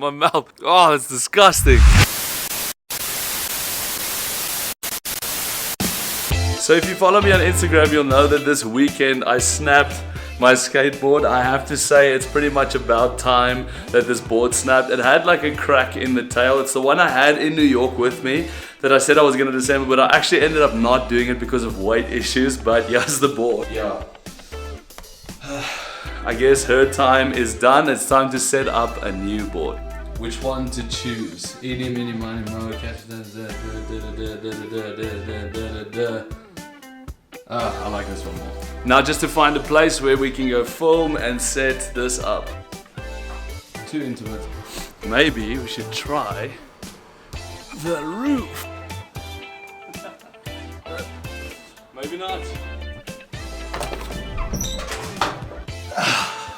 my mouth. Oh, that's disgusting. So if you follow me on Instagram, you'll know that this weekend I snapped my skateboard. I have to say it's pretty much about time that this board snapped. It had like a crack in the tail. It's the one I had in New York with me that I said I was going to disassemble, but I actually ended up not doing it because of weight issues. But here's the board. Yeah. I guess her time is done. It's time to set up a new board. Which one to choose? Eeny, meeny, miny, moe, catch. I like this one more. Now just to find a place where we can go film and set this up. Too intimate. Maybe we should try the roof. Maybe not.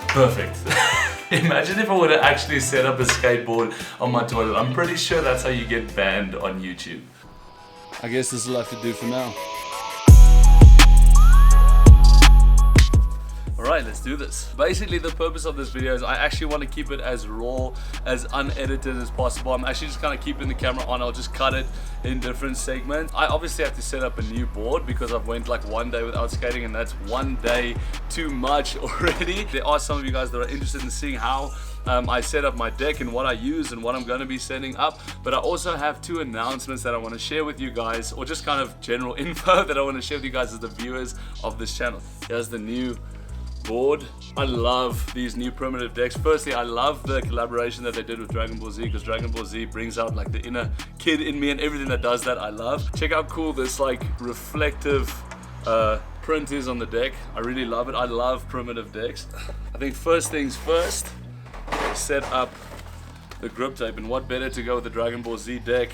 Perfect. Imagine if I would have actually set up a skateboard on my toilet. I'm pretty sure that's how you get banned on YouTube. I guess this will have to do for now. Alright, let's do this. Basically, the purpose of this video is I actually want to keep it as raw, as unedited as possible. I'm actually just kind of keeping the camera on. I'll just cut it in different segments. I obviously have to set up a new board because I've went like 1 day without skating, and that's 1 day too much already. There are some of you guys that are interested in seeing how I set up my deck and what I use and what I'm going to be setting up. But I also have 2 announcements that I want to share with you guys, or just kind of general info that I want to share with you guys as the viewers of this channel. Here's the new board. I love these new primitive decks. Firstly, I love the collaboration that they did with Dragon Ball Z, because Dragon Ball Z brings out like the inner kid in me, and everything that does that I love. Check out how cool this like reflective print is on the deck. I really love it. I love primitive decks. I think first things first, set up the grip tape, and what better to go with the Dragon Ball Z deck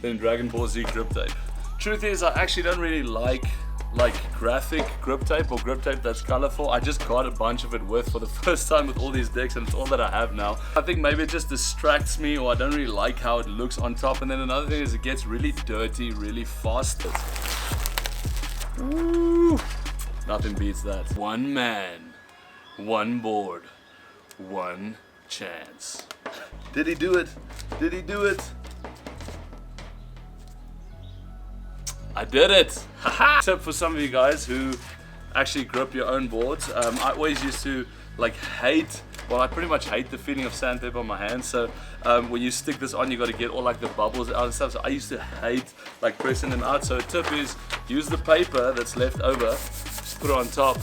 than Dragon Ball Z grip tape. Truth is, I actually don't really like graphic grip tape or grip tape that's colorful. I just got a bunch of it for the first time with all these decks, and it's all that I have now. I think maybe it just distracts me, or I don't really like how it looks on top. And then another thing is it gets really dirty really fast. Ooh, nothing beats that. One man, one board, one chance. Did he do it? Did he do it? I did it! Haha! Except for some of you guys who actually grip your own boards. I always used to like hate, well, I pretty much hate the feeling of sandpaper on my hands. So when you stick this on, you got to get all like the bubbles out and stuff. So I used to hate like pressing them out. So a tip is use the paper that's left over, just put it on top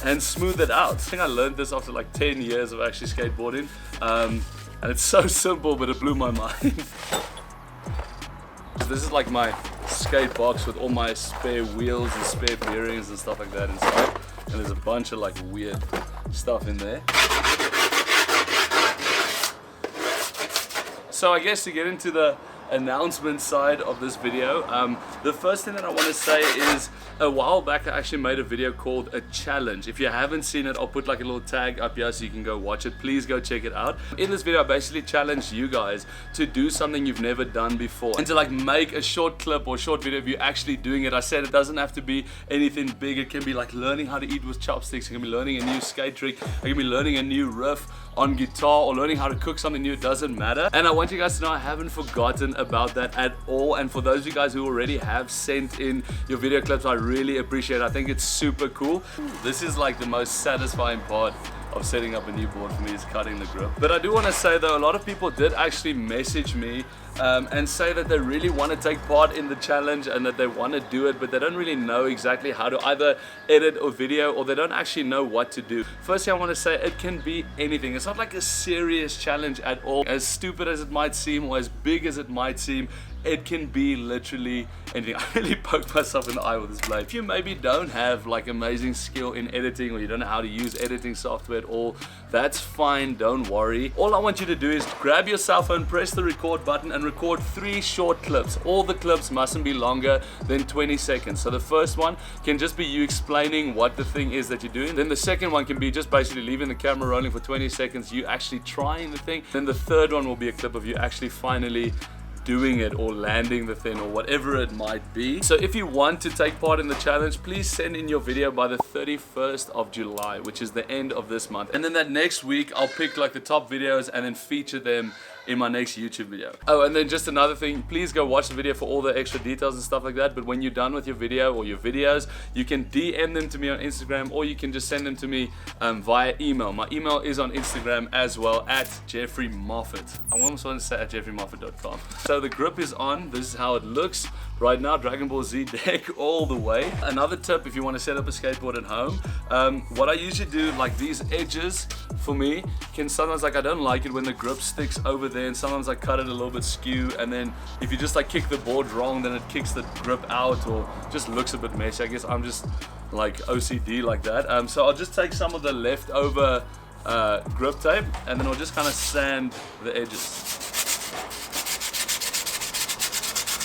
and smooth it out. I think I learned this after like 10 years of actually skateboarding. And it's so simple, but it blew my mind. This is like my skate box with all my spare wheels and spare bearings and stuff like that inside. And there's a bunch of like weird stuff in there. So I guess to get into the announcement side of this video, the first thing that I want to say is a while back I actually made a video called a challenge. If you haven't seen it, I'll put like a little tag up here so you can go watch it. Please go check it out. In this video I basically challenged you guys to do something you've never done before, and to like make a short clip or short video of you actually doing it. I said it doesn't have to be anything big. It can be like learning how to eat with chopsticks. It can be learning a new skate trick. It can be learning a new riff on guitar, or learning how to cook something new. It doesn't matter. And I want you guys to know I haven't forgotten about that at all. And for those of you guys who already have sent in your video clips, I really appreciate it. I think it's super cool. This is like the most satisfying part of setting up a new board for me, is cutting the grip. But I do want to say though, a lot of people did actually message me and say that they really want to take part in the challenge and that they want to do it, but they don't really know exactly how to either edit or video, or they don't actually know what to do. Firstly, I want to say it can be anything. It's not like a serious challenge at all. As stupid as it might seem, or as big as it might seem, it can be literally anything. I really poked myself in the eye with this blade. If you maybe don't have like amazing skill in editing, or you don't know how to use editing software at all, that's fine, don't worry. All I want you to do is grab your cell phone, press the record button, and record 3 short clips. All the clips mustn't be longer than 20 seconds. So the first one can just be you explaining what the thing is that you're doing. Then the second one can be just basically leaving the camera rolling for 20 seconds, you actually trying the thing. Then the third one will be a clip of you actually finally doing it or landing the thing or whatever it might be. So if you want to take part in the challenge, please send in your video by the 31st of July, which is the end of this month. And then that next week, I'll pick like the top videos and then feature them in my next YouTube video. Oh, and then just another thing, please go watch the video for all the extra details and stuff like that. But when you're done with your video or your videos, you can DM them to me on Instagram, or you can just send them to me via email. My email is on Instagram as well, at Jeffrey Moffat. I almost want to say at jeffreymoffat.com. So the grip is on. This is how it looks right now. Dragon Ball Z deck all the way. Another tip, if you want to set up a skateboard at home, what I usually do, like these edges for me can sometimes, like, I don't like it when the grip sticks over there, and sometimes I cut it a little bit skew, and then if you just like kick the board wrong, then it kicks the grip out or just looks a bit messy. I guess I'm just like OCD like that. So I'll just take some of the leftover grip tape, and then I'll just kind of sand the edges.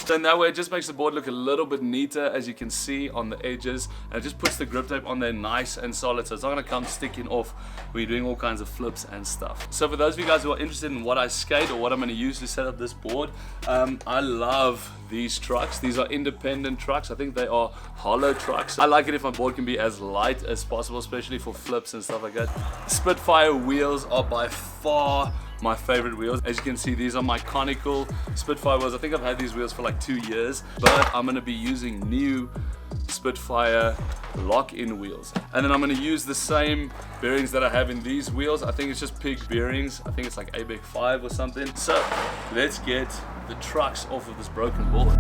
So in that way, it just makes the board look a little bit neater, as you can see on the edges, and it just puts the grip tape on there nice and solid, so it's not going to come sticking off when you're doing all kinds of flips and stuff. So for those of you guys who are interested in what I skate or what I'm going to use to set up this board, I love these trucks. These are independent trucks. I think they are hollow trucks. I like it if my board can be as light as possible, especially for flips and stuff like that. Spitfire wheels are by far my favorite wheels. As you can see, these are my conical Spitfire wheels. I think I've had these wheels for like 2 years, but I'm going to be using new Spitfire lock-in wheels, and then I'm going to use the same bearings that I have in these wheels. I think it's just pig bearings. I think it's like ABEC 5 or something. So let's get the trucks off of this broken board.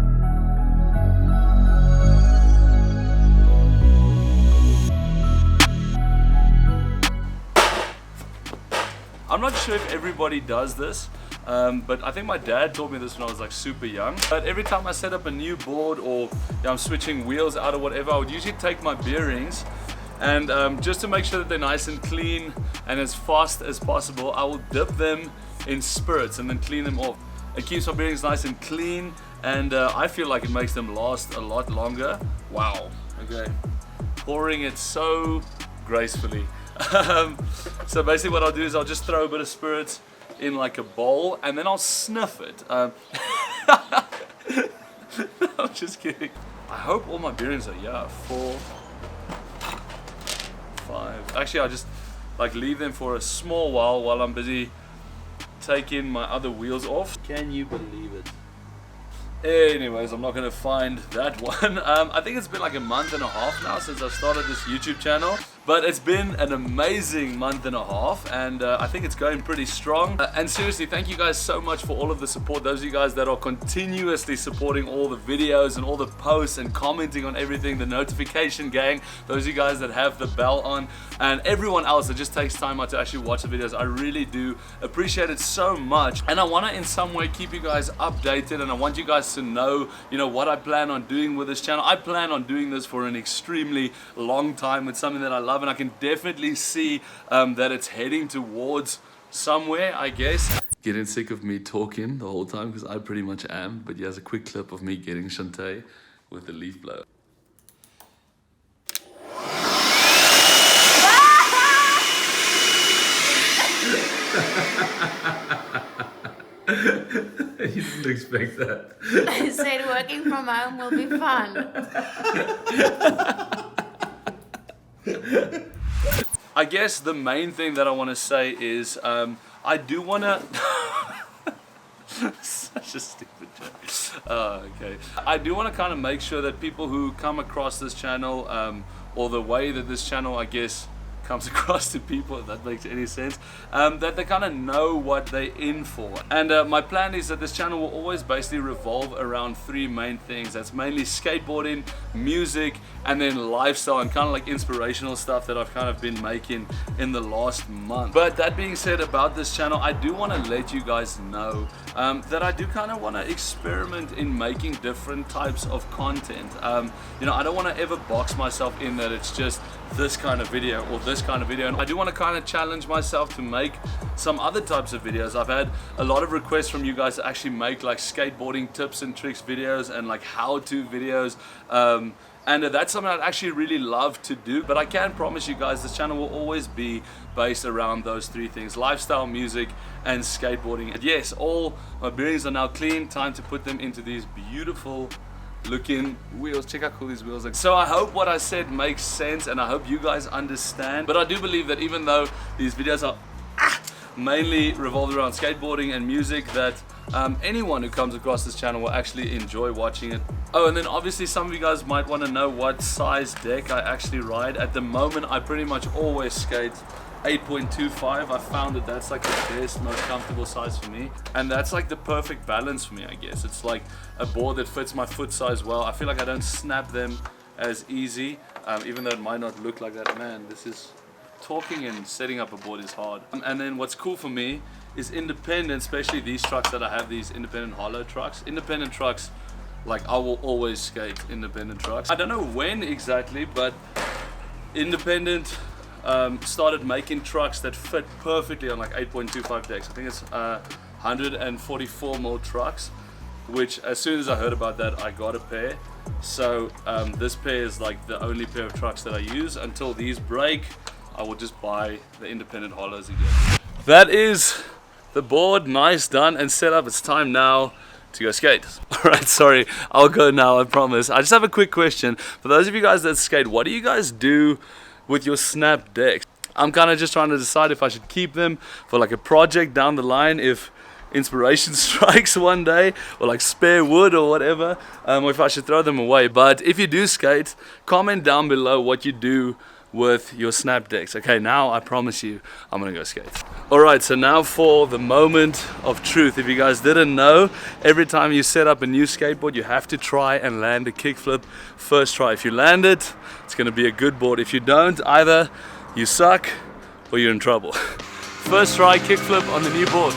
I'm not sure if everybody does this, but I think my dad taught me this when I was like super young. But every time I set up a new board, or I'm switching wheels out or whatever, I would usually take my bearings, and just to make sure that they're nice and clean and as fast as possible, I will dip them in spirits and then clean them off. It keeps my bearings nice and clean, and I feel like it makes them last a lot longer. Wow. Okay. Pouring it so gracefully. So basically what I'll do is I'll just throw a bit of spirits in like a bowl, and then I'll sniff it. I'm just kidding. I hope all my bearings are 4, 5. Actually, I'll just like leave them for a small while I'm busy taking my other wheels off. Can you believe it? Anyways, I'm not going to find that one. I think it's been like a month and a half now since I started this YouTube channel, but it's been an amazing month and a half, and I think it's going pretty strong. And seriously, thank you guys so much for all of the support. Those of you guys that are continuously supporting all the videos and all the posts and commenting on everything, the notification gang, those of you guys that have the bell on, and everyone else that just takes time out to actually watch the videos. I really do appreciate it so much, and I want to in some way keep you guys updated, and I want you guys to know, you know, what I plan on doing with this channel. I plan on doing this for an extremely long time. It's something that I love, and I can definitely see that it's heading towards somewhere, I guess. Getting sick of me talking the whole time, because I pretty much am, but here's a quick clip of me getting Shantae with the leaf blower. You didn't expect that. I said working from home will be fun. I guess the main thing that I want to say is I do want to... Such a stupid joke. Okay. I do want to kind of make sure that people who come across this channel, or the way that this channel, I guess, comes across to people, if that makes any sense, that they kind of know what they're in for. And my plan is that this channel will always basically revolve around 3 main things. That's mainly skateboarding, music, and then lifestyle, and kind of like inspirational stuff that I've kind of been making in the last month. But that being said, about this channel, I do want to let you guys know that I do kind of want to experiment in making different types of content. You know, I don't want to ever box myself in that it's just this kind of video or this kind of video, and I do want to kind of challenge myself to make some other types of videos. I've had a lot of requests from you guys to actually make like skateboarding tips and tricks videos and like how-to videos, And that's something I'd actually really love to do, but I can promise you guys this channel will always be based around those three things: lifestyle, music, and skateboarding. And yes, all my bearings are now clean. Time to put them into these beautiful looking wheels. Check how cool these wheels are. So I hope what I said makes sense, and I hope you guys understand. But I do believe that even though these videos are mainly revolved around skateboarding and music, that anyone who comes across this channel will actually enjoy watching it. Oh, and then obviously some of you guys might want to know what size deck I actually ride. At the moment, I pretty much always skate 8.25. I found that that's like the best, most comfortable size for me, and that's like the perfect balance for me, I guess. It's like a board that fits my foot size well. I feel like I don't snap them as easy, even though it might not look like that. Man, this is talking and setting up a board is hard. And then what's cool for me is independent, especially these trucks that I have, these independent hollow trucks. Independent trucks, like I will always skate independent trucks. I don't know when exactly, but independent started making trucks that fit perfectly on like 8.25 decks. I think it's 144 mil trucks, which as soon as I heard about that, I got a pair. So this pair is like the only pair of trucks that I use. Until these break, I will just buy the independent hollows again. That is the board, nice, done and set up. It's time now to go skate. Alright, sorry, I'll go now, I promise. I just have a quick question. For those of you guys that skate, what do you guys do with your snap decks? I'm kind of just trying to decide if I should keep them for like a project down the line, if inspiration strikes one day, or like spare wood or whatever, or if I should throw them away. But if you do skate, comment down below what you do with your snap decks. Okay, now I promise you I'm gonna go skate. Alright, so now for the moment of truth. If you guys didn't know, every time you set up a new skateboard, you have to try and land a kickflip first try. If you land it, it's gonna be a good board. If you don't, either you suck or you're in trouble. First try kickflip on the new board.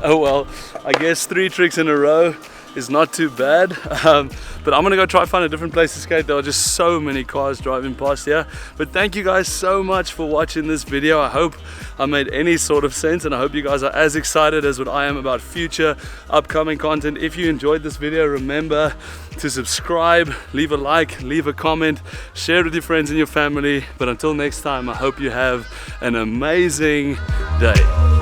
Oh well, I guess 3 tricks in a row is not too bad, but I'm gonna go try find a different place to skate. There are just so many cars driving past here. But thank you guys so much for watching this video. I hope I made any sort of sense, and I hope you guys are as excited as what I am about future upcoming content. If you enjoyed this video, remember to subscribe, leave a like, leave a comment, share it with your friends and your family. But until next time, I hope you have an amazing day.